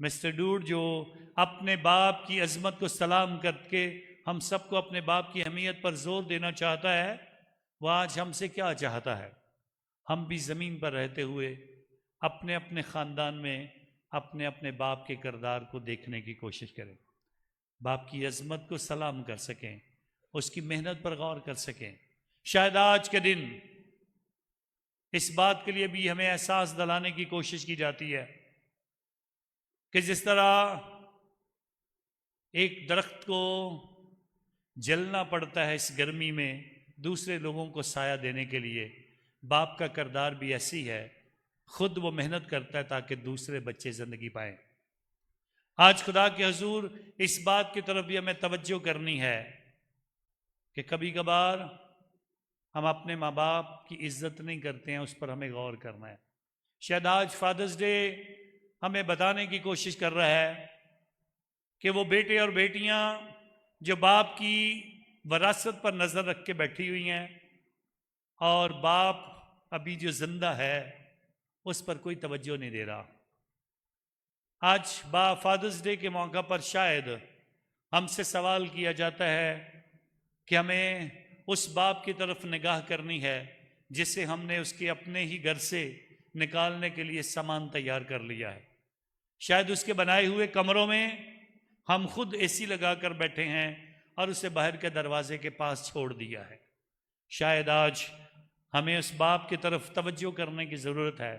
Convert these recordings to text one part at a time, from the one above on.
Mister ڈوڈ جو اپنے باپ کی عظمت کو سلام کر کے ہم سب کو اپنے باپ کی اہمیت پر زور دینا چاہتا ہے، وہ آج ہم سے کیا چاہتا ہے؟ ہم بھی زمین پر رہتے ہوئے اپنے اپنے خاندان میں اپنے اپنے باپ کے کردار کو دیکھنے کی کوشش کریں، باپ کی عظمت کو سلام کر سکیں، اس کی محنت پر غور کر سکیں۔ شاید آج کے دن اس بات کے لیے بھی ہمیں احساس دلانے کی کوشش کی جاتی ہے کہ جس طرح ایک درخت کو جلنا پڑتا ہے اس گرمی میں دوسرے لوگوں کو سایہ دینے کے لیے، باپ کا کردار بھی ایسی ہے، خود وہ محنت کرتا ہے تاکہ دوسرے بچے زندگی پائیں۔ آج خدا کے حضور اس بات کی طرف بھی ہمیں توجہ کرنی ہے کہ کبھی کبھار ہم اپنے ماں باپ کی عزت نہیں کرتے ہیں، اس پر ہمیں غور کرنا ہے۔ شاید آج فادرز ڈے ہمیں بتانے کی کوشش کر رہا ہے کہ وہ بیٹے اور بیٹیاں جو باپ کی وراثت پر نظر رکھ کے بیٹھی ہوئی ہیں اور باپ ابھی جو زندہ ہے اس پر کوئی توجہ نہیں دے رہا۔ آج فادرز ڈے کے موقع پر شاید ہم سے سوال کیا جاتا ہے کہ ہمیں اس باپ کی طرف نگاہ کرنی ہے جسے ہم نے اس کے اپنے ہی گھر سے نکالنے کے لیے سامان تیار کر لیا ہے۔ شاید اس کے بنائے ہوئے کمروں میں ہم خود اے سی لگا کر بیٹھے ہیں اور اسے باہر کے دروازے کے پاس چھوڑ دیا ہے۔ شاید آج ہمیں اس باپ کی طرف توجہ کرنے کی ضرورت ہے،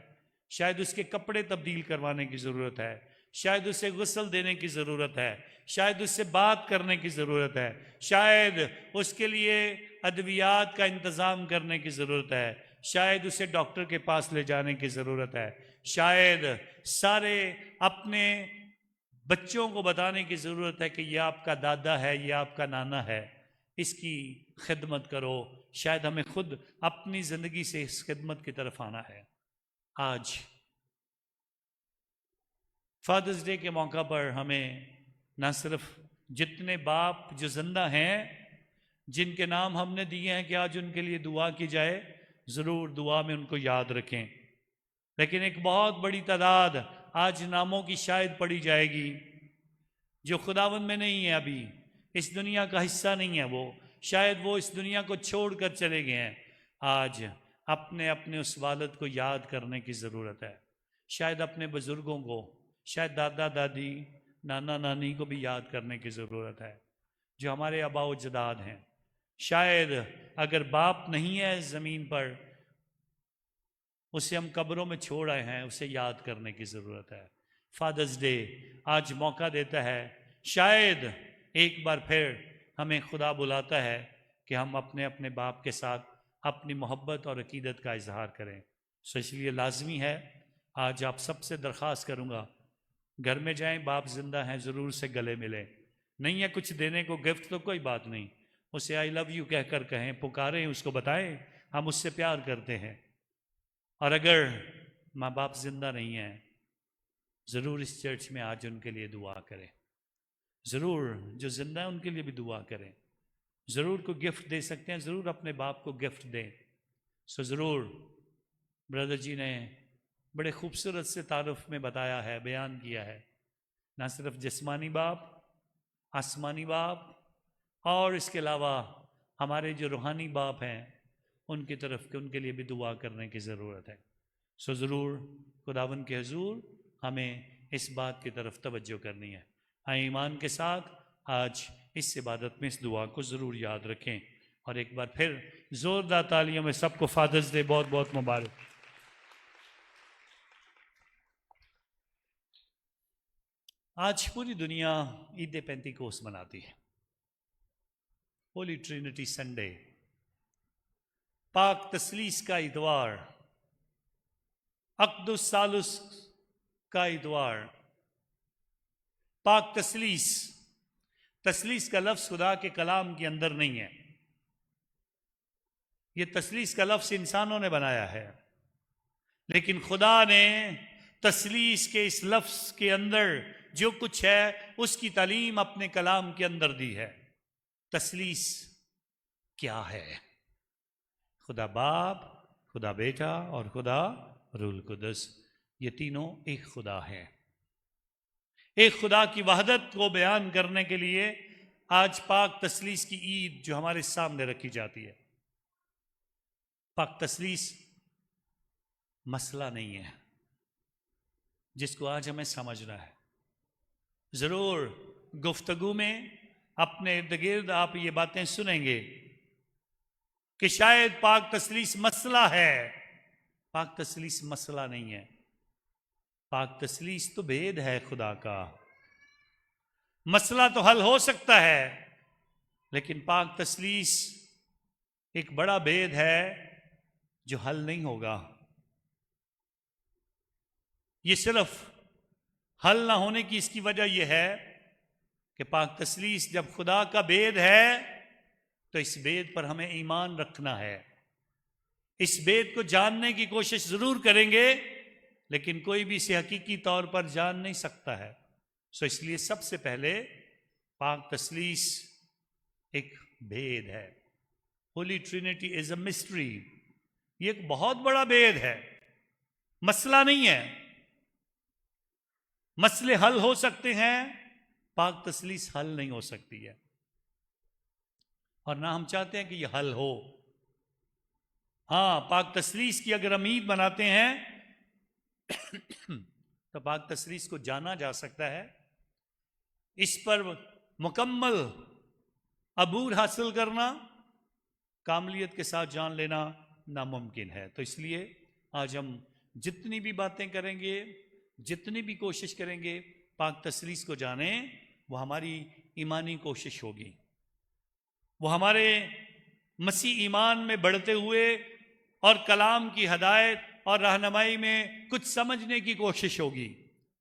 شاید اس کے کپڑے تبدیل کروانے کی ضرورت ہے، شاید اسے غسل دینے کی ضرورت ہے، شاید اس سے بات کرنے کی ضرورت ہے، شاید اس کے لیے ادویات کا انتظام کرنے کی ضرورت ہے، شاید اسے ڈاکٹر کے پاس لے جانے کی ضرورت ہے، شاید سارے اپنے بچوں کو بتانے کی ضرورت ہے کہ یہ آپ کا دادا ہے، یہ آپ کا نانا ہے، اس کی خدمت کرو۔ شاید ہمیں خود اپنی زندگی سے اس خدمت کی طرف آنا ہے۔ آج فادرز ڈے کے موقع پر ہمیں نہ صرف جتنے باپ جو زندہ ہیں جن کے نام ہم نے دیے ہیں کہ آج ان کے لیے دعا کی جائے، ضرور دعا میں ان کو یاد رکھیں، لیکن ایک بہت بڑی تعداد آج ناموں کی شاید پڑھی جائے گی جو خداوند میں نہیں ہے، ابھی اس دنیا کا حصہ نہیں ہے، وہ شاید وہ اس دنیا کو چھوڑ کر چلے گئے ہیں۔ آج اپنے اپنے اس والد کو یاد کرنے کی ضرورت ہے، شاید اپنے بزرگوں کو، شاید دادا دادی نانا نانی کو بھی یاد کرنے کی ضرورت ہے جو ہمارے آباء و اجداد ہیں۔ شاید اگر باپ نہیں ہے زمین پر، اسے ہم قبروں میں چھوڑ آئے ہیں، اسے یاد کرنے کی ضرورت ہے۔ فادرز ڈے آج موقع دیتا ہے، شاید ایک بار پھر ہمیں خدا بلاتا ہے کہ ہم اپنے اپنے باپ کے ساتھ اپنی محبت اور عقیدت کا اظہار کریں۔ اس لیے لازمی ہے، آج آپ سب سے درخواست کروں گا، گھر میں جائیں، باپ زندہ ہیں، ضرور سے گلے ملیں۔ نہیں ہے کچھ دینے کو گفٹ تو کوئی بات نہیں، اسے آئی لو یو کہہ کر کہیں، پکاریں، اس کو بتائیں ہم اس سے پیار کرتے ہیں۔ اور اگر ماں باپ زندہ نہیں ہیں، ضرور اس چرچ میں آج ان کے لیے دعا کریں، ضرور جو زندہ ہیں ان کے لیے بھی دعا کریں، ضرور کوئی گفٹ دے سکتے ہیں، ضرور اپنے باپ کو گفٹ دیں۔ ضرور بردر جی نے بڑے خوبصورت سے تعارف میں بتایا ہے، بیان کیا ہے، نہ صرف جسمانی باپ، آسمانی باپ، اور اس کے علاوہ ہمارے جو روحانی باپ ہیں ان کی طرف ان کے لیے بھی دعا کرنے کی ضرورت ہے۔ ضرور خداوند کے حضور ہمیں اس بات کی طرف توجہ کرنی ہے۔ آئیں ایمان کے ساتھ آج اس عبادت میں اس دعا کو ضرور یاد رکھیں، اور ایک بار پھر زوردار تالیوں میں سب کو فادرز ڈے بہت بہت مبارک۔ آج پوری دنیا عید پینتیکوس مناتی ہے، ہولی ٹرینٹی سنڈے، پاک تثلیث کا اتوار، عقد الثالث کا اتوار۔ پاک تثلیث، تثلیث کا لفظ خدا کے کلام کے اندر نہیں ہے، یہ تثلیث کا لفظ انسانوں نے بنایا ہے، لیکن خدا نے تثلیث کے اس لفظ کے اندر جو کچھ ہے اس کی تعلیم اپنے کلام کے اندر دی ہے۔ تثلیث کیا ہے؟ خدا باپ، خدا بیٹا اور خدا روح القدس، یہ تینوں ایک خدا ہے۔ ایک خدا کی وحدت کو بیان کرنے کے لیے آج پاک تثلیث کی عید جو ہمارے سامنے رکھی جاتی ہے. پاک تثلیث مسئلہ نہیں ہے جس کو آج ہمیں سمجھنا ہے. ضرور گفتگو میں اپنے ارد گرد آپ یہ باتیں سنیں گے کہ شاید پاک تثلیث مسئلہ ہے. پاک تثلیث مسئلہ نہیں ہے. پاک تثلیث تو بھید ہے خدا کا. مسئلہ تو حل ہو سکتا ہے لیکن پاک تثلیث ایک بڑا بھید ہے جو حل نہیں ہوگا. یہ صرف حل نہ ہونے کی اس کی وجہ یہ ہے کہ پاک تثلیث جب خدا کا بھید ہے تو اس بھید پر ہمیں ایمان رکھنا ہے. اس بھید کو جاننے کی کوشش ضرور کریں گے لیکن کوئی بھی اسے حقیقی طور پر جان نہیں سکتا ہے. اس لیے سب سے پہلے پاک تثلیث ایک بھید ہے. Holy trinity is a mystery. یہ ایک بہت بڑا بھید ہے, مسئلہ نہیں ہے. مسئلے حل ہو سکتے ہیں, پاک تثلیث حل نہیں ہو سکتی ہے اور نہ ہم چاہتے ہیں کہ یہ حل ہو. ہاں, پاک تثلیث کی اگر امید بناتے ہیں تو پاک تثلیث کو جانا جا سکتا ہے. اس پر مکمل عبور حاصل کرنا, کاملیت کے ساتھ جان لینا ناممکن ہے. تو اس لیے آج ہم جتنی بھی باتیں کریں گے, جتنی بھی کوشش کریں گے پاک تثلیث کو جانیں, وہ ہماری ایمانی کوشش ہوگی. وہ ہمارے مسیح ایمان میں بڑھتے ہوئے اور کلام کی ہدایت اور رہنمائی میں کچھ سمجھنے کی کوشش ہوگی.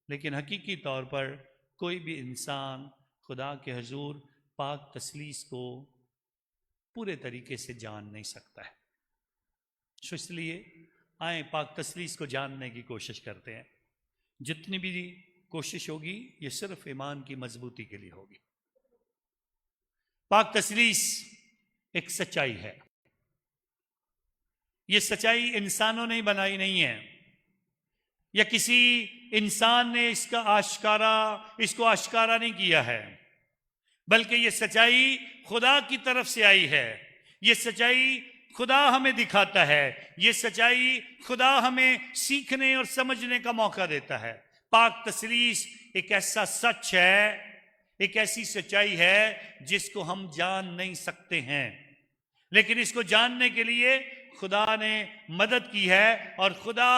لیکن حقیقی طور پر کوئی بھی انسان خدا کے حضور پاک تثلیث کو پورے طریقے سے جان نہیں سکتا ہے. اس لیے آئیں پاک تثلیث کو جاننے کی کوشش کرتے ہیں. جتنی بھی کوشش ہوگی یہ صرف ایمان کی مضبوطی کے لیے ہوگی. پاک تثلیث ایک سچائی ہے. یہ سچائی انسانوں نے بنائی نہیں ہے یا کسی انسان نے اس کو آشکارا نہیں کیا ہے, بلکہ یہ سچائی خدا کی طرف سے آئی ہے. یہ سچائی خدا ہمیں دکھاتا ہے. یہ سچائی خدا ہمیں سیکھنے اور سمجھنے کا موقع دیتا ہے. پاک تثلیث ایک ایسا سچ ہے, ایک ایسی سچائی ہے جس کو ہم جان نہیں سکتے ہیں, لیکن اس کو جاننے کے لیے خدا نے مدد کی ہے اور خدا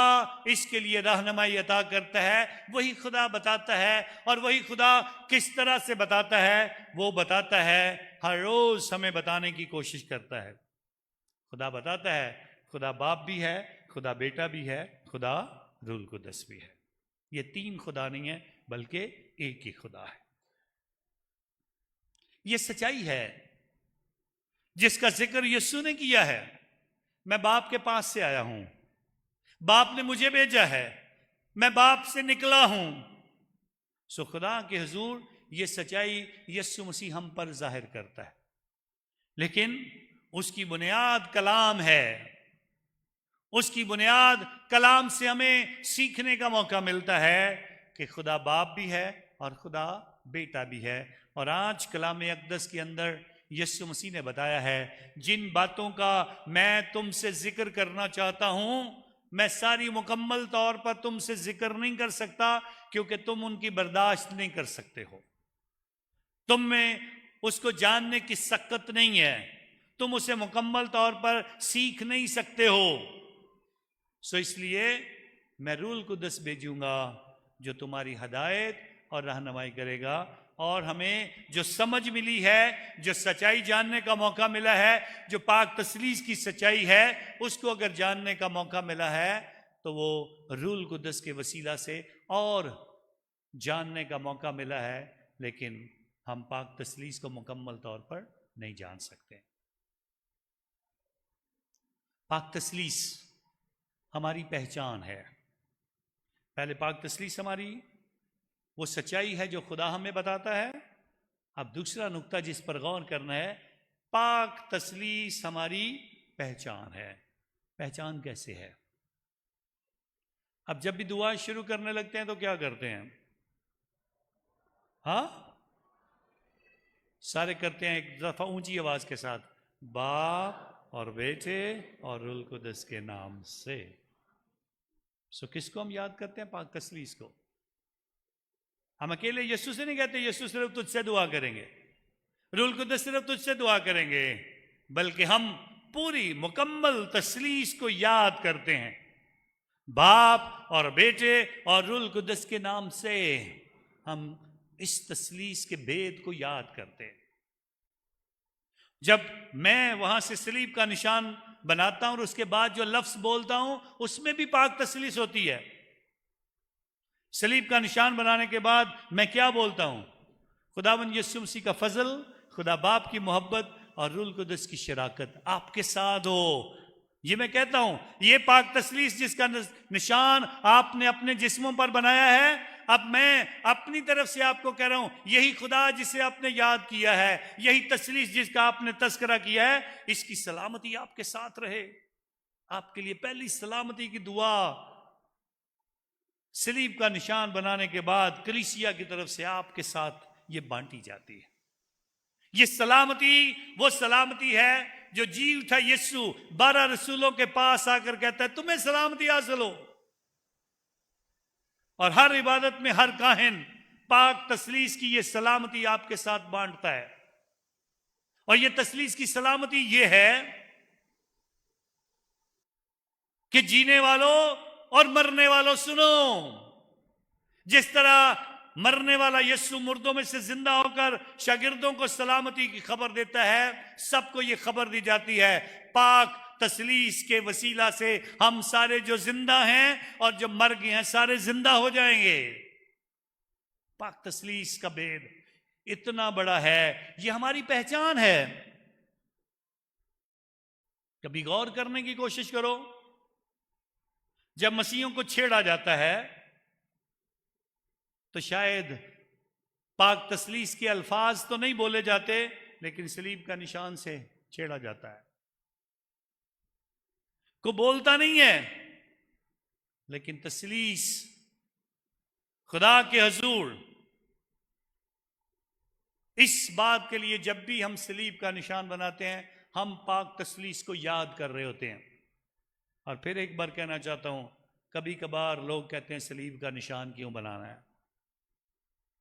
اس کے لیے رہنمائی عطا کرتا ہے. وہی خدا بتاتا ہے, اور وہی خدا کس طرح سے بتاتا ہے وہ بتاتا ہے. ہر روز ہمیں بتانے کی کوشش کرتا ہے. خدا بتاتا ہے. خدا باپ بھی ہے, خدا بیٹا بھی ہے, خدا روح القدس بھی ہے. یہ تین خدا نہیں ہے بلکہ ایک ہی خدا ہے. یہ سچائی ہے جس کا ذکر یسوع نے کیا ہے. میں باپ کے پاس سے آیا ہوں, باپ نے مجھے بھیجا ہے, میں باپ سے نکلا ہوں. سو خدا کے حضور یہ سچائی یسوع مسیح ہم پر ظاہر کرتا ہے, لیکن اس کی بنیاد کلام ہے. اس کی بنیاد کلام سے ہمیں سیکھنے کا موقع ملتا ہے کہ خدا باپ بھی ہے اور خدا بیٹا بھی ہے. اور آج کلام اقدس کے اندر یسوع مسیح نے بتایا ہے, جن باتوں کا میں تم سے ذکر کرنا چاہتا ہوں میں ساری مکمل طور پر تم سے ذکر نہیں کر سکتا کیونکہ تم ان کی برداشت نہیں کر سکتے ہو. تم میں اس کو جاننے کی سکت نہیں ہے, تم اسے مکمل طور پر سیکھ نہیں سکتے ہو. سو اس لیے میں روح القدس بھیجوں گا جو تمہاری ہدایت اور رہنمائی کرے گا. اور ہمیں جو سمجھ ملی ہے, جو سچائی جاننے کا موقع ملا ہے, جو پاک تثلیث کی سچائی ہے, اس کو اگر جاننے کا موقع ملا ہے تو وہ روح القدس کے وسیلہ سے اور جاننے کا موقع ملا ہے. لیکن ہم پاک تثلیث کو مکمل طور پر نہیں جان سکتے. پاک تثلیث ہماری پہچان ہے. پہلے پاک تثلیث ہماری وہ سچائی ہے جو خدا ہمیں بتاتا ہے. اب دوسرا نقطہ جس پر غور کرنا ہے, پاک تثلیث ہماری پہچان ہے. پہچان کیسے ہے؟ اب جب بھی دعا شروع کرنے لگتے ہیں تو کیا کرتے ہیں؟ ہاں سارے کرتے ہیں ایک دفعہ اونچی آواز کے ساتھ، باپ اور بیٹے اور روح القدس کے نام سے۔ کس کو ہم یاد کرتے ہیں؟ پاک تثلیث کو۔ ہم اکیلے یسوع سے نہیں کہتے یسوع صرف تجھ سے دعا کریں گے، روح القدس صرف تجھ سے دعا کریں گے، بلکہ ہم پوری مکمل تثلیث کو یاد کرتے ہیں، باپ اور بیٹے اور روح القدس کے نام سے ہم اس تثلیث کے بید کو یاد کرتے ہیں۔ جب میں وہاں سے صلیب کا نشان بناتا ہوں اور اس کے بعد جو لفظ بولتا ہوں اس میں بھی پاک تثلیث ہوتی ہے۔ صلیب کا نشان بنانے کے بعد میں کیا بولتا ہوں؟ خداوند یسوع مسیح کا فضل، خدا باپ کی محبت اور روح القدس کی شراکت آپ کے ساتھ ہو۔ یہ میں کہتا ہوں، یہ پاک تثلیث جس کا نشان آپ نے اپنے جسموں پر بنایا ہے، اب میں اپنی طرف سے آپ کو کہہ رہا ہوں، یہی خدا جسے آپ نے یاد کیا ہے، یہی تثلیث جس کا آپ نے تذکرہ کیا ہے، اس کی سلامتی آپ کے ساتھ رہے۔ آپ کے لیے پہلی سلامتی کی دعا صلیب کا نشان بنانے کے بعد کلیسیا کی طرف سے آپ کے ساتھ یہ بانٹی جاتی ہے۔ یہ سلامتی وہ سلامتی ہے جو جی اٹھا یسوع 12 رسولوں کے پاس آ کر کہتا ہے تمہیں سلامتی حاصل ہو۔ اور ہر عبادت میں ہر کاہن پاک تثلیث کی یہ سلامتی آپ کے ساتھ بانٹتا ہے۔ اور یہ تثلیث کی سلامتی یہ ہے کہ جینے والوں اور مرنے والوں سنو، جس طرح مرنے والا یسوع مردوں میں سے زندہ ہو کر شاگردوں کو سلامتی کی خبر دیتا ہے، سب کو یہ خبر دی جاتی ہے پاک تثلیث کے وسیلہ سے ہم سارے جو زندہ ہیں اور جو مر گئے ہیں سارے زندہ ہو جائیں گے۔ پاک تثلیث کا بید اتنا بڑا ہے، یہ ہماری پہچان ہے۔ کبھی غور کرنے کی کوشش کرو، جب مسیحوں کو چھیڑا جاتا ہے تو شاید پاک تثلیث کے الفاظ تو نہیں بولے جاتے، لیکن صلیب کا نشان سے چھیڑا جاتا ہے۔ کو بولتا نہیں ہے، لیکن تثلیث خدا کے حضور اس بات کے لیے جب بھی ہم صلیب کا نشان بناتے ہیں ہم پاک تثلیث کو یاد کر رہے ہوتے ہیں۔ اور پھر ایک بار کہنا چاہتا ہوں، کبھی کبھار لوگ کہتے ہیں صلیب کا نشان کیوں بنانا ہے؟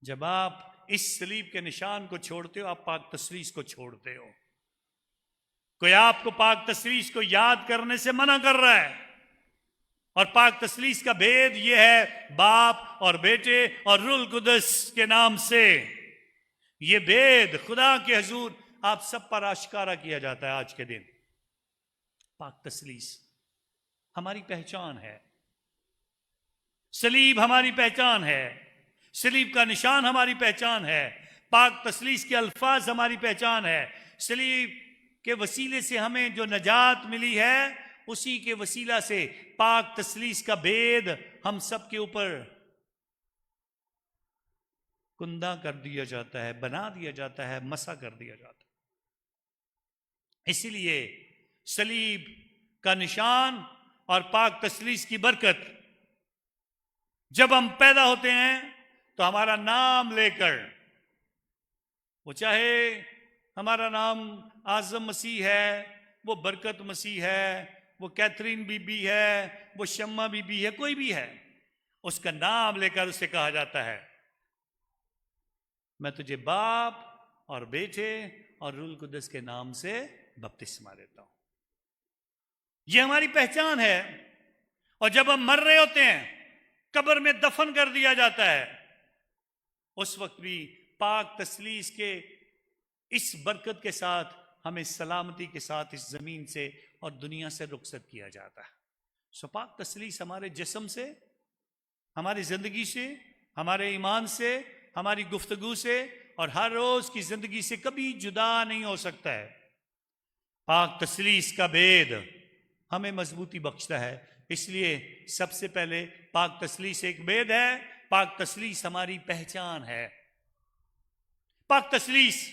جب آپ اس صلیب کے نشان کو چھوڑتے ہو آپ پاک تثلیث کو چھوڑتے ہو۔ کوئی آپ کو پاک تثلیث کو یاد کرنے سے منع کر رہا ہے، اور پاک تثلیث کا بید یہ ہے باپ اور بیٹے اور روح القدس کے نام سے۔ یہ بید خدا کے حضور آپ سب پر آشکارا کیا جاتا ہے آج کے دن۔ پاک تثلیث ہماری پہچان ہے، صلیب ہماری پہچان ہے، صلیب کا نشان ہماری پہچان ہے، پاک تثلیث کے الفاظ ہماری پہچان ہے۔ صلیب کے وسیلے سے ہمیں جو نجات ملی ہے اسی کے وسیلہ سے پاک تثلیث کا بید ہم سب کے اوپر کندہ کر دیا جاتا ہے، بنا دیا جاتا ہے، مسا کر دیا جاتا ہے۔ اسی لیے صلیب کا نشان اور پاک تثلیث کی برکت، جب ہم پیدا ہوتے ہیں تو ہمارا نام لے کر، وہ چاہے ہمارا نام اعظم مسیح ہے، وہ برکت مسیح ہے، وہ کیتھرین بی بی ہے، وہ شمع بی بی ہے، کوئی بھی ہے، اس کا نام لے کر اسے کہا جاتا ہے میں تجھے باپ اور بیٹے اور روح القدس کے نام سے بپتسمہ دیتا ہوں۔ یہ ہماری پہچان ہے۔ اور جب ہم مر رہے ہوتے ہیں، قبر میں دفن کر دیا جاتا ہے، اس وقت بھی پاک تثلیث کے اس برکت کے ساتھ ہمیں سلامتی کے ساتھ اس زمین سے اور دنیا سے رخصت کیا جاتا ہے۔ پاک تثلیث ہمارے جسم سے، ہماری زندگی سے، ہمارے ایمان سے، ہماری گفتگو سے اور ہر روز کی زندگی سے کبھی جدا نہیں ہو سکتا ہے۔ پاک تثلیث کا بید ہمیں مضبوطی بخشتا ہے۔ اس لیے سب سے پہلے پاک تثلیث ایک بید ہے، پاک تثلیث ہماری پہچان ہے۔ پاک تثلیث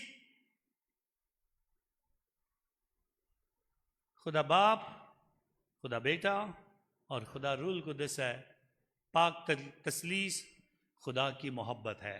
خدا باپ، خدا بیٹا اور خدا روح القدس ہے۔ پاک تثلیث خدا کی محبت ہے۔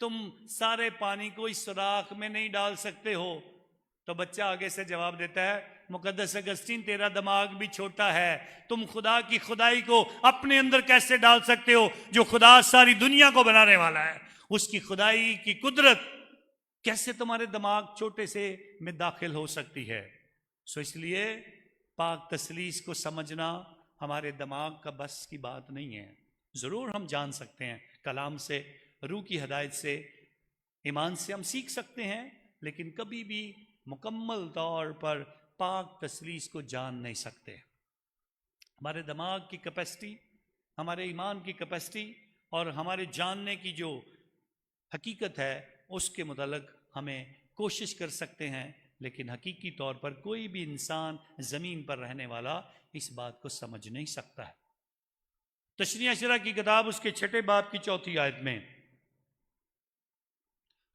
تم سارے پانی کو اس سوراخ میں نہیں ڈال سکتے ہو. تو بچہ آگے سے جواب دیتا ہے مقدس اگسطین تیرا دماغ بھی چھوٹا ہے, تم خدا کی خدائی کو اپنے اندر کیسے ڈال سکتے ہو؟ جو خدا ساری دنیا کو بنانے والا ہے, اس کی خدائی کی قدرت کیسے تمہارے دماغ چھوٹے سے میں داخل ہو سکتی ہے؟ سو اس لیے پاک تثلیث کو سمجھنا ہمارے دماغ کا بس کی بات نہیں ہے. ضرور ہم جان سکتے ہیں کلام سے, روح کی ہدایت سے, ایمان سے ہم سیکھ سکتے ہیں, لیکن کبھی بھی مکمل طور پر پاک تثلیث کو جان نہیں سکتے. ہمارے دماغ کی کیپیسٹی, ہمارے ایمان کی کیپیسٹی اور ہمارے جاننے کی جو حقیقت ہے اس کے متعلق ہمیں کوشش کر سکتے ہیں, لیکن حقیقی طور پر کوئی بھی انسان زمین پر رہنے والا اس بات کو سمجھ نہیں سکتا ہے. تشریح اشرا کی کتاب اس کے 6 باب کی 4 آیت میں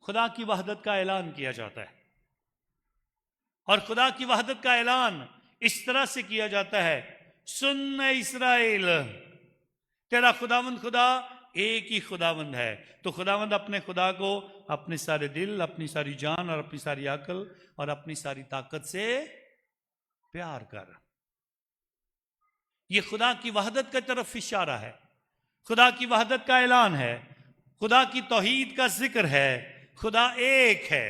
خدا کی وحدت کا اعلان کیا جاتا ہے, اور خدا کی وحدت کا اعلان اس طرح سے کیا جاتا ہے, سن اے اسرائیل تیرا خداوند خدا ایک ہی خداوند ہے. تو خداوند اپنے خدا کو اپنے سارے دل, اپنی ساری جان اور اپنی ساری عقل اور اپنی ساری طاقت سے پیار کر. یہ خدا کی وحدت کی طرف اشارہ ہے, خدا کی وحدت کا اعلان ہے, خدا کی توحید کا ذکر ہے. خدا ایک ہے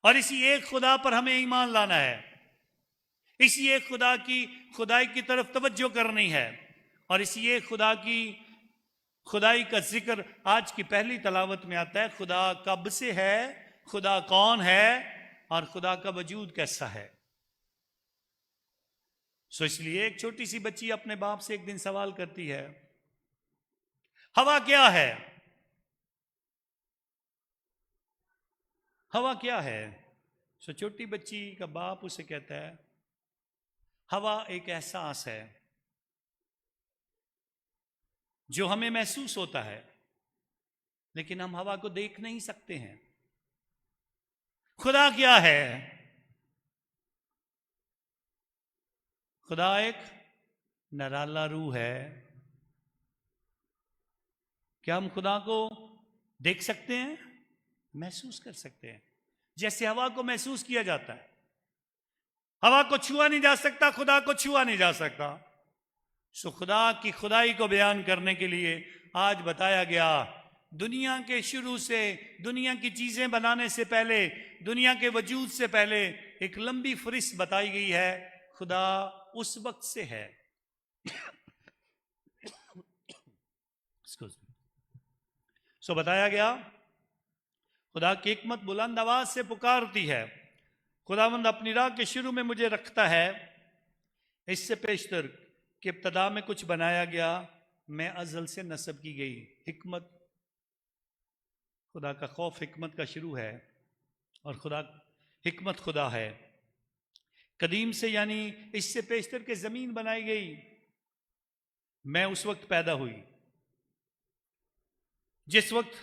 اور اسی ایک خدا پر ہمیں ایمان لانا ہے, اسی ایک خدا کی خدائی کی طرف توجہ کرنی ہے, اور اسی ایک خدا کی خدائی کا ذکر آج کی پہلی تلاوت میں آتا ہے. خدا کب سے ہے, خدا کون ہے, اور خدا کا وجود کیسا ہے. سو اس لیے ایک چھوٹی سی بچی اپنے باپ سے ایک دن سوال کرتی ہے, ہوا کیا ہے؟ ہوا کیا ہے؟ سو چھوٹی بچی کا باپ اسے کہتا ہے ہوا ایک احساس ہے جو ہمیں محسوس ہوتا ہے, لیکن ہم ہوا کو دیکھ نہیں سکتے ہیں. خدا کیا ہے؟ خدا ایک نرالا روح ہے. کیا ہم خدا کو دیکھ سکتے ہیں؟ محسوس کر سکتے ہیں, جیسے ہوا کو محسوس کیا جاتا ہے. ہوا کو چھوا نہیں جا سکتا, خدا کو چھوا نہیں جا سکتا. سو خدا کی خدائی کو بیان کرنے کے لیے آج بتایا گیا, دنیا کے شروع سے, دنیا کی چیزیں بنانے سے پہلے, دنیا کے وجود سے پہلے ایک لمبی فہرست بتائی گئی ہے. خدا اس وقت سے ہے. سو بتایا گیا خدا کی حکمت بلند آواز سے پکارتی ہے, خداوند اپنی راہ کے شروع میں مجھے رکھتا ہے. اس سے پیشتر کہ ابتدا میں کچھ بنایا گیا, میں ازل سے نسب کی گئی. حکمت, خدا کا خوف حکمت کا شروع ہے, اور حکمت خدا ہے. قدیم سے, یعنی اس سے پیشتر کہ زمین بنائی گئی, میں اس وقت پیدا ہوئی جس وقت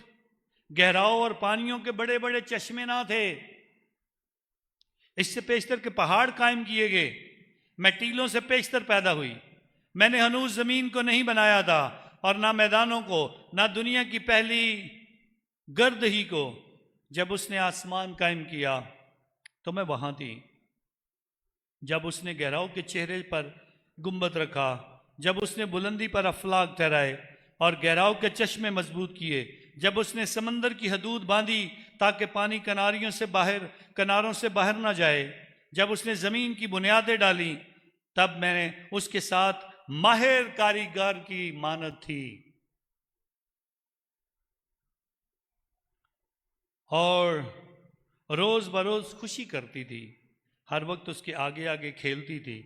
گہراؤ اور پانیوں کے بڑے بڑے چشمے نہ تھے. اس سے پیشتر کے پہاڑ قائم کیے گئے, میں ٹیلوں سے پیشتر پیدا ہوئی. میں نے ہنوز زمین کو نہیں بنایا تھا, اور نہ میدانوں کو, نہ دنیا کی پہلی گرد ہی کو. جب اس نے آسمان قائم کیا تو میں وہاں تھی. جب اس نے گہراؤ کے چہرے پر گنبد رکھا, جب اس نے بلندی پر افلاک ٹھہرائے اور گہراؤ کے چشمے مضبوط کیے, جب اس نے سمندر کی حدود باندھی تاکہ پانی کناروں سے باہر نہ جائے, جب اس نے زمین کی بنیادیں ڈالی, تب میں نے اس کے ساتھ ماہر کاریگر کی مانند تھی, اور روز بروز خوشی کرتی تھی. ہر وقت اس کے آگے آگے کھیلتی تھی.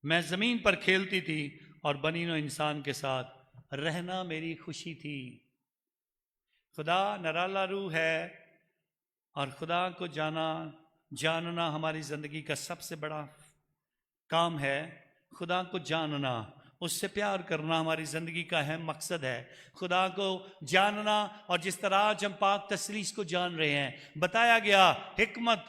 میں زمین پر کھیلتی تھی, اور بنی نوع انسان کے ساتھ رہنا میری خوشی تھی. خدا نرالا روح ہے, اور خدا کو جاننا ہماری زندگی کا سب سے بڑا کام ہے. خدا کو جاننا, اس سے پیار کرنا ہماری زندگی کا اہم مقصد ہے. خدا کو جاننا, اور جس طرح آج ہم پاک تثلیث کو جان رہے ہیں, بتایا گیا حکمت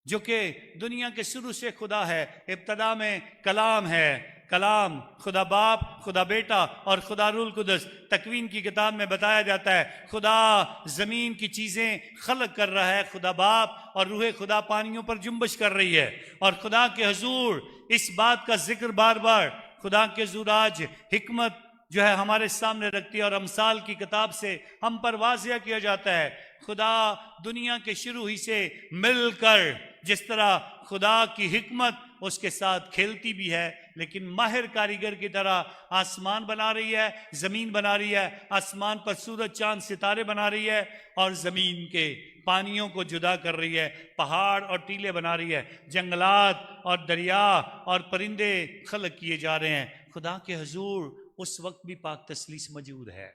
جو کہ دنیا کے شروع سے خدا ہے, ابتدا میں کلام ہے, کلام، خدا باپ، خدا بیٹا اور خدا روح القدس. تکوین کی کتاب میں بتایا جاتا ہے خدا زمین کی چیزیں خلق کر رہا ہے، خدا باپ اور روح خدا پانیوں پر جنبش کر رہی ہے. اور خدا کے حضور اس بات کا ذکر بار بار خدا کے حضور آج حکمت جو ہے ہمارے سامنے رکھتی ہے، اور امثال کی کتاب سے ہم پر واضح کیا جاتا ہے خدا دنیا کے شروع ہی سے مل کر جس طرح خدا کی حکمت اس کے ساتھ کھیلتی بھی ہے، لیکن ماہر کاریگر کی طرح آسمان بنا رہی ہے، زمین بنا رہی ہے، آسمان پر سورج چاند ستارے بنا رہی ہے، اور زمین کے پانیوں کو جدا کر رہی ہے، پہاڑ اور ٹیلے بنا رہی ہے، جنگلات اور دریا اور پرندے خلق کیے جا رہے ہیں. خدا کے حضور اس وقت بھی پاک تسلیس موجود ہے.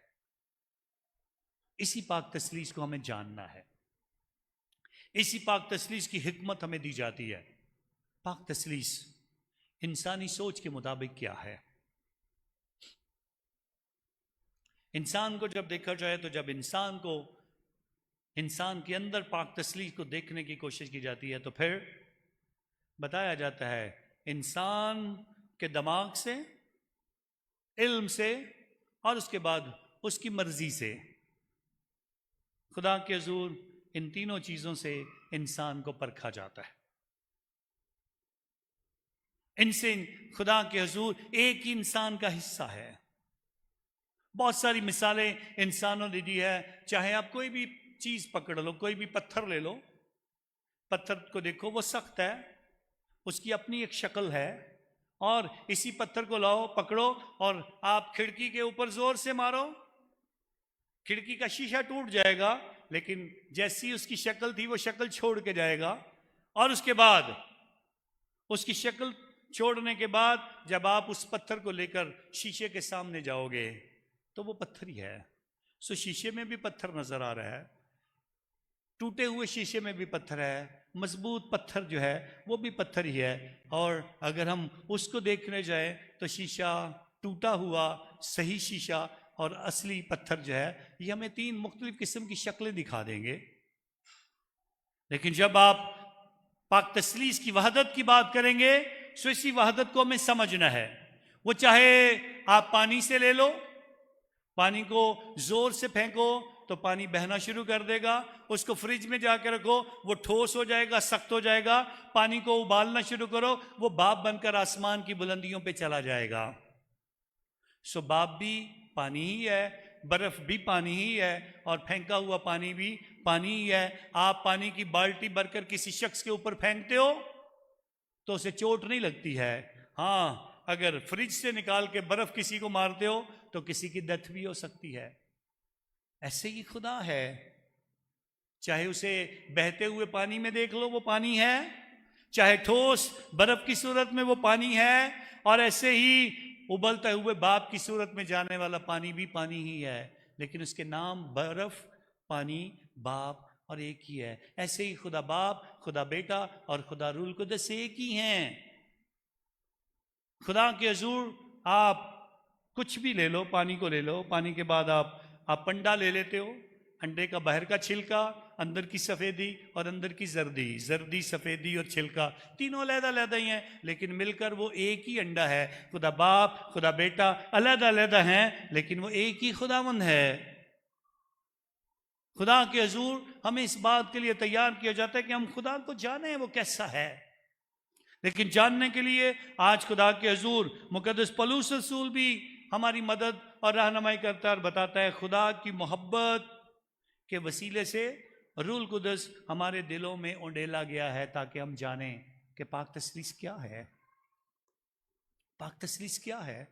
اسی پاک تسلیس کو ہمیں جاننا ہے، اسی پاک تسلیس کی حکمت ہمیں دی جاتی ہے. پاک تسلیس انسانی سوچ کے مطابق کیا ہے؟ انسان کو جب دیکھا جائے تو جب انسان کے اندر پاک تسلیس کو دیکھنے کی کوشش کی جاتی ہے تو پھر بتایا جاتا ہے انسان کے دماغ سے، علم سے اور اس کے بعد اس کی مرضی سے. خدا کے حضور ان تینوں چیزوں سے انسان کو پرکھا جاتا ہے. ان سے خدا کے حضور ایک ہی انسان کا حصہ ہے. بہت ساری مثالیں انسانوں نے دی ہے. چاہے آپ کوئی بھی چیز پکڑ لو، کوئی بھی پتھر لے لو، پتھر کو دیکھو وہ سخت ہے، اس کی اپنی ایک شکل ہے، اور اسی پتھر کو لاؤ، پکڑو اور آپ کھڑکی کے اوپر زور سے مارو، کھڑکی کا شیشہ ٹوٹ جائے گا، لیکن جیسی اس کی شکل تھی وہ شکل چھوڑ کے جائے گا. اور اس کے بعد اس کی شکل چھوڑنے کے بعد جب آپ اس پتھر کو لے کر شیشے کے سامنے جاؤ گے تو وہ پتھر ہی ہے. سو شیشے میں بھی پتھر نظر آ رہا ہے، ٹوٹے ہوئے شیشے میں بھی پتھر ہے، مضبوط پتھر جو ہے وہ بھی پتھر ہی ہے. اور اگر ہم اس کو دیکھنے جائیں تو شیشہ ٹوٹا ہوا صحیح شیشہ اور اصلی پتھر جو ہے یہ ہمیں تین مختلف قسم کی شکلیں دکھا دیں گے. لیکن جب آپ پاک تسلیس کی وحدت کی بات کریں گے تو اسی وحدت کو ہمیں سمجھنا ہے. وہ چاہے آپ پانی سے لے لو، پانی کو زور سے پھینکو تو پانی بہنا شروع کر دے گا. اس کو فریج میں جا کے رکھو، وہ ٹھوس ہو جائے گا، سخت ہو جائے گا. پانی کو ابالنا شروع کرو، وہ بھاپ بن کر آسمان کی بلندیوں پہ چلا جائے گا. سو بھاپ بھی پانی ہی ہے، برف بھی پانی ہی ہے، اور پھینکا ہوا پانی بھی پانی ہی ہے. آپ پانی کی بالٹی بھر کر کسی شخص کے اوپر پھینکتے ہو تو اسے چوٹ نہیں لگتی ہے. ہاں، اگر فریج سے نکال کے برف کسی کو مارتے ہو تو کسی کی ڈیتھ بھی ہو سکتی ہے. ایسے ہی خدا ہے، چاہے اسے بہتے ہوئے پانی میں دیکھ لو وہ پانی ہے، چاہے ٹھوس برف کی صورت میں وہ پانی ہے، اور ایسے ہی ابلتے ہوئے بھاپ کی صورت میں جانے والا پانی بھی پانی ہی ہے. لیکن اس کے نام برف، پانی، بھاپ اور ایک ہی ہے. ایسے ہی خدا باپ، خدا بیٹا اور خدا روح القدس ایک ہی ہیں. خدا کے حضور آپ کچھ بھی لے لو، پانی کو لے لو، پانی کے بعد آپ انڈا لے لیتے ہو، انڈے کا باہر کا چھلکا، اندر کی سفیدی اور اندر کی زردی سفیدی اور چھلکا تینوں علیحدہ علیحدہ ہی ہیں، لیکن مل کر وہ ایک ہی انڈا ہے. خدا باپ، خدا بیٹا علیحدہ علیحدہ ہیں لیکن وہ ایک ہی خداوند ہے. خدا کے حضور ہمیں اس بات کے لیے تیار کیا جاتا ہے کہ ہم خدا کو جانیں وہ کیسا ہے. لیکن جاننے کے لیے آج خدا کے حضور مقدس پولس رسول بھی ہماری مدد اور رہنمائی کرتا ہے اور بتاتا ہے خدا کی محبت کے وسیلے سے روح القدس ہمارے دلوں میں اونڈیلا گیا ہے تاکہ ہم جانیں کہ پاک تسلیس کیا ہے. پاک تسلیس کیا ہے؟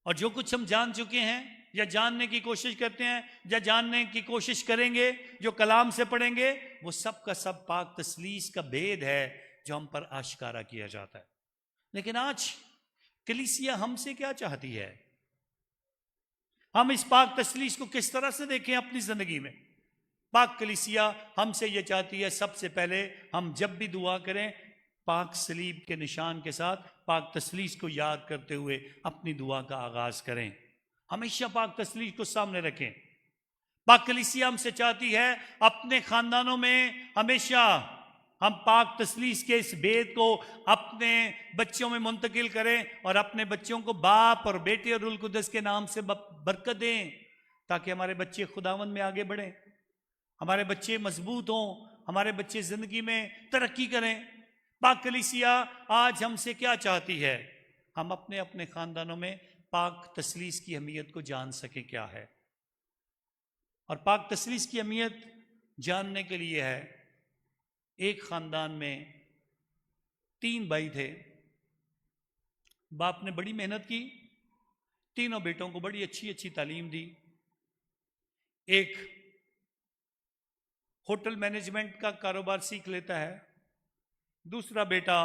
اور جو کچھ ہم جان چکے ہیں یا جاننے کی کوشش کرتے ہیں یا جاننے کی کوشش کریں گے، جو کلام سے پڑھیں گے، وہ سب کا سب پاک تسلیس کا بھید ہے جو ہم پر آشکارا کیا جاتا ہے. لیکن آج کلیسیا ہم سے کیا چاہتی ہے؟ ہم اس پاک تسلیس کو کس طرح سے دیکھیں اپنی زندگی میں؟ پاک کلیسیا ہم سے یہ چاہتی ہے سب سے پہلے ہم جب بھی دعا کریں پاک صلیب کے نشان کے ساتھ پاک تسلیس کو یاد کرتے ہوئے اپنی دعا کا آغاز کریں. ہمیشہ پاک تسلیس کو سامنے رکھیں. پاک کلیسیا ہم سے چاہتی ہے اپنے خاندانوں میں ہمیشہ ہم پاک تسلیس کے اس بید کو اپنے بچوں میں منتقل کریں اور اپنے بچوں کو باپ اور بیٹے اور روح القدس کے نام سے برکت دیں، تاکہ ہمارے بچے خداوند میں آگے بڑھیں، ہمارے بچے مضبوط ہوں، ہمارے بچے زندگی میں ترقی کریں۔ پاک کلیسیا آج ہم سے کیا چاہتی ہے؟ ہم اپنے اپنے خاندانوں میں پاک تسلیس کی اہمیت کو جان سکیں کیا ہے، اور پاک تسلیس کی اہمیت جاننے کے لیے ہے، ایک خاندان میں 3 بھائی تھے، باپ نے بڑی محنت کی، تینوں بیٹوں کو بڑی اچھی اچھی تعلیم دی۔ ایک ہوٹل مینجمنٹ کا کاروبار سیکھ لیتا ہے، دوسرا بیٹا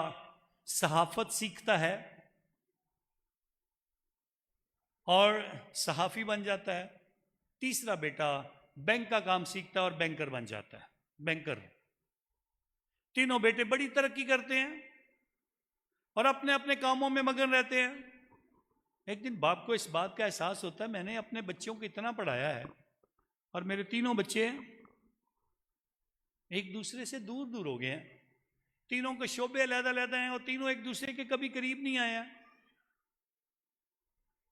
صحافت سیکھتا ہے اور صحافی بن جاتا ہے، تیسرا بیٹا بینک کا کام سیکھتا ہے اور بینکر بن جاتا ہے، بینکر۔ تینوں بیٹے بڑی ترقی کرتے ہیں اور اپنے اپنے کاموں میں مگن رہتے ہیں۔ ایک دن باپ کو اس بات کا احساس ہوتا ہے، میں نے اپنے بچوں کو اتنا پڑھایا ہے اور میرے تینوں بچے ایک دوسرے سے دور دور ہو گئے ہیں، تینوں کے شعبے علیحدہ علیحدہ ہیں اور تینوں ایک دوسرے کے کبھی قریب نہیں آئے ہیں۔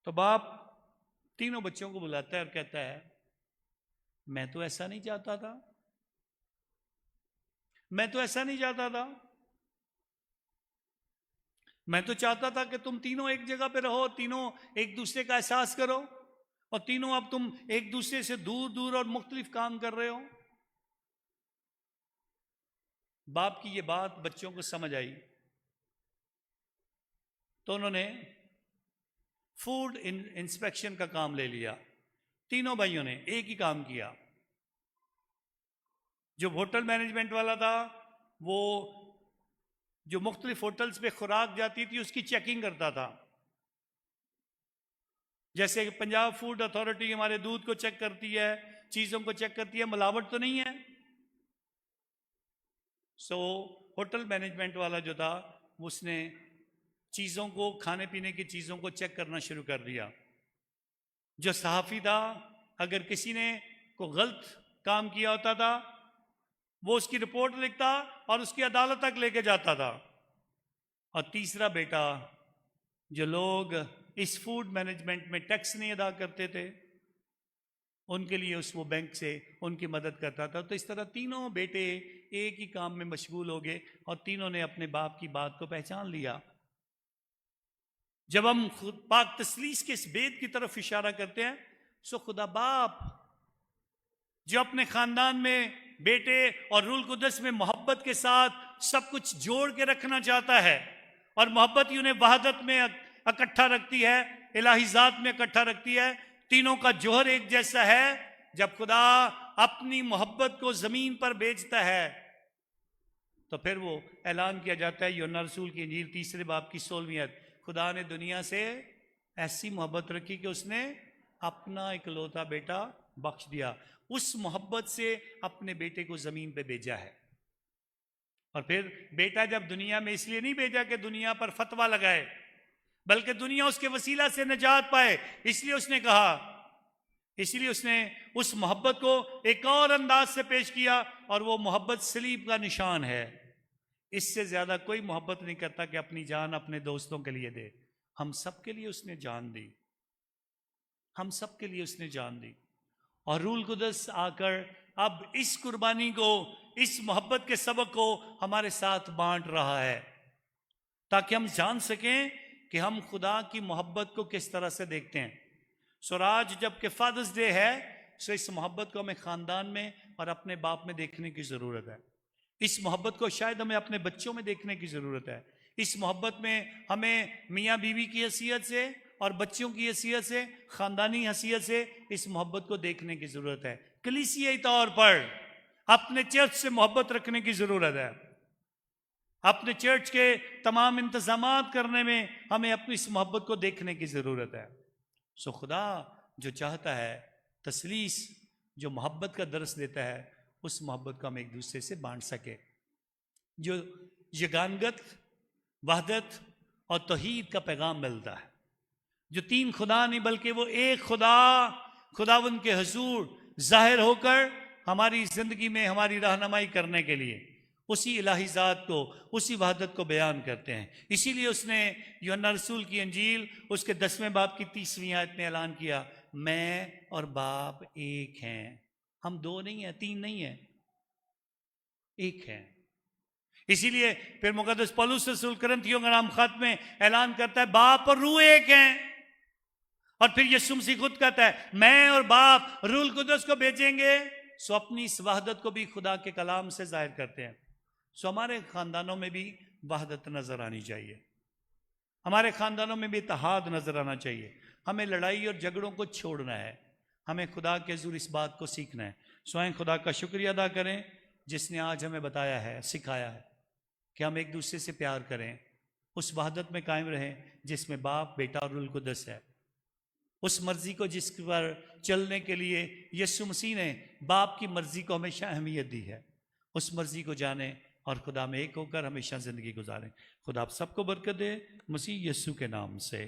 تو باپ تینوں بچوں کو بلاتا ہے اور کہتا ہے، میں تو ایسا نہیں چاہتا تھا، میں تو ایسا نہیں چاہتا تھا، میں تو چاہتا تھا کہ تم تینوں ایک جگہ پہ رہو، تینوں ایک دوسرے کا احساس کرو، اور تینوں اب تم ایک دوسرے سے دور دور اور مختلف کام کر رہے ہو۔ باپ کی یہ بات بچوں کو سمجھ آئی تو انہوں نے فوڈ انسپیکشن کا کام لے لیا۔ تینوں بھائیوں نے ایک ہی کام کیا۔ جو ہوٹل مینجمنٹ والا تھا وہ جو مختلف ہوٹلز پہ خوراک جاتی تھی اس کی چیکنگ کرتا تھا، جیسے کہ پنجاب فوڈ اتھارٹی ہمارے دودھ کو چیک کرتی ہے، چیزوں کو چیک کرتی ہے، ملاوٹ تو نہیں ہے۔ ہوٹل مینجمنٹ والا جو تھا اس نے چیزوں کو، کھانے پینے کی چیزوں کو چیک کرنا شروع کر دیا۔ جو صحافی تھا اگر کسی نے کوئی غلط کام کیا ہوتا تھا وہ اس کی رپورٹ لکھتا اور اس کی عدالت تک لے کے جاتا تھا۔ اور تیسرا بیٹا، جو لوگ اس فوڈ مینجمنٹ میں ٹیکس نہیں ادا کرتے تھے ان کے لیے وہ بینک سے ان کی مدد کرتا تھا۔ تو اس طرح تینوں بیٹے ایک ہی کام میں مشغول ہو گئے اور تینوں نے اپنے باپ کی بات کو پہچان لیا۔ جب ہم پاک تسلیس کے اس بید کی طرف اشارہ کرتے ہیں سو خدا باپ جو اپنے خاندان میں بیٹے اور روح القدس میں محبت کے ساتھ سب کچھ جوڑ کے رکھنا چاہتا ہے، اور محبت ہی انہیں وحدت میں اکٹھا رکھتی ہے، الہی ذات میں اکٹھا رکھتی ہے، تینوں کا جوہر ایک جیسا ہے۔ جب خدا اپنی محبت کو زمین پر بھیجتا ہے تو پھر وہ اعلان کیا جاتا ہے، یوحنا رسول کی انجیل 3 باب کی 16ویں آیت، خدا نے دنیا سے ایسی محبت رکھی کہ اس نے اپنا اکلوتا بیٹا بخش دیا۔ اس محبت سے اپنے بیٹے کو زمین پہ بھیجا ہے، اور پھر بیٹا جب دنیا میں اس لیے نہیں بھیجا کہ دنیا پر فتویٰ لگائے، بلکہ دنیا اس کے وسیلہ سے نجات پائے، اس لیے اس نے کہا، اس لیے اس نے اس محبت کو ایک اور انداز سے پیش کیا، اور وہ محبت صلیب کا نشان ہے۔ اس سے زیادہ کوئی محبت نہیں کرتا کہ اپنی جان اپنے دوستوں کے لیے دے۔ ہم سب کے لیے اس نے جان دی، ہم سب کے لیے اس نے جان دی، اور روح القدس آ کر اب اس قربانی کو، اس محبت کے سبق کو ہمارے ساتھ بانٹ رہا ہے، تاکہ ہم جان سکیں کہ ہم خدا کی محبت کو کس طرح سے دیکھتے ہیں۔ آج جب کہ فادرز ڈے ہے، اس محبت کو ہمیں خاندان میں اور اپنے باپ میں دیکھنے کی ضرورت ہے۔ اس محبت کو شاید ہمیں اپنے بچوں میں دیکھنے کی ضرورت ہے۔ اس محبت میں ہمیں میاں بیوی کی حیثیت سے اور بچوں کی حیثیت سے، خاندانی حیثیت سے اس محبت کو دیکھنے کی ضرورت ہے۔ کلیسیائی طور پر اپنے چرچ سے محبت رکھنے کی ضرورت ہے۔ اپنے چرچ کے تمام انتظامات کرنے میں ہمیں اپنی اس محبت کو دیکھنے کی ضرورت ہے۔ خدا جو چاہتا ہے، تسلیس جو محبت کا درس دیتا ہے، اس محبت کو ہم ایک دوسرے سے بانٹ سکے، جو یگانگت، وحدت اور توحید کا پیغام ملتا ہے، جو 3 خدا نہیں بلکہ وہ ایک خداوند کے حضور ظاہر ہو کر ہماری زندگی میں ہماری رہنمائی کرنے کے لیے اسی الہی ذات کو، اسی وحدت کو بیان کرتے ہیں۔ اسی لیے اس نے یوحنا رسول کی انجیل اس کے 10ویں باب کی 30ویں آیت میں اعلان کیا، میں اور باپ ایک ہیں۔ ہم دو نہیں ہیں، تین نہیں ہیں، ایک ہیں۔ اسی لیے پھر مقدس پولس رسول کرنتھیوں کا نام خط میں اعلان کرتا ہے باپ اور روح ایک ہیں۔ اور پھر یسوع مسیح خود کہتا ہے میں اور باپ روح القدس کو بھیجیں گے۔ سو اپنی اس وحدت کو بھی خدا کے کلام سے ظاہر کرتے ہیں۔ سو ہمارے خاندانوں میں بھی وحدت نظر آنی چاہیے، ہمارے خاندانوں میں بھی اتحاد نظر آنا چاہیے۔ ہمیں لڑائی اور جھگڑوں کو چھوڑنا ہے، ہمیں خدا کے حضور اس بات کو سیکھنا ہے۔ سو آئیں خدا کا شکریہ ادا کریں جس نے آج ہمیں بتایا ہے، سکھایا ہے کہ ہم ایک دوسرے سے پیار کریں، اس وحدت میں قائم رہیں جس میں باپ، بیٹا اور روح القدس ہے۔ اس مرضی کو جس پر چلنے کے لیے یسوع مسیح نے باپ کی مرضی کو ہمیشہ اہمیت دی ہے، اس مرضی کو جانیں اور خدا میں ایک ہو کر ہمیشہ زندگی گزاریں۔ خدا آپ سب کو برکت دے، مسیح یسوع کے نام سے۔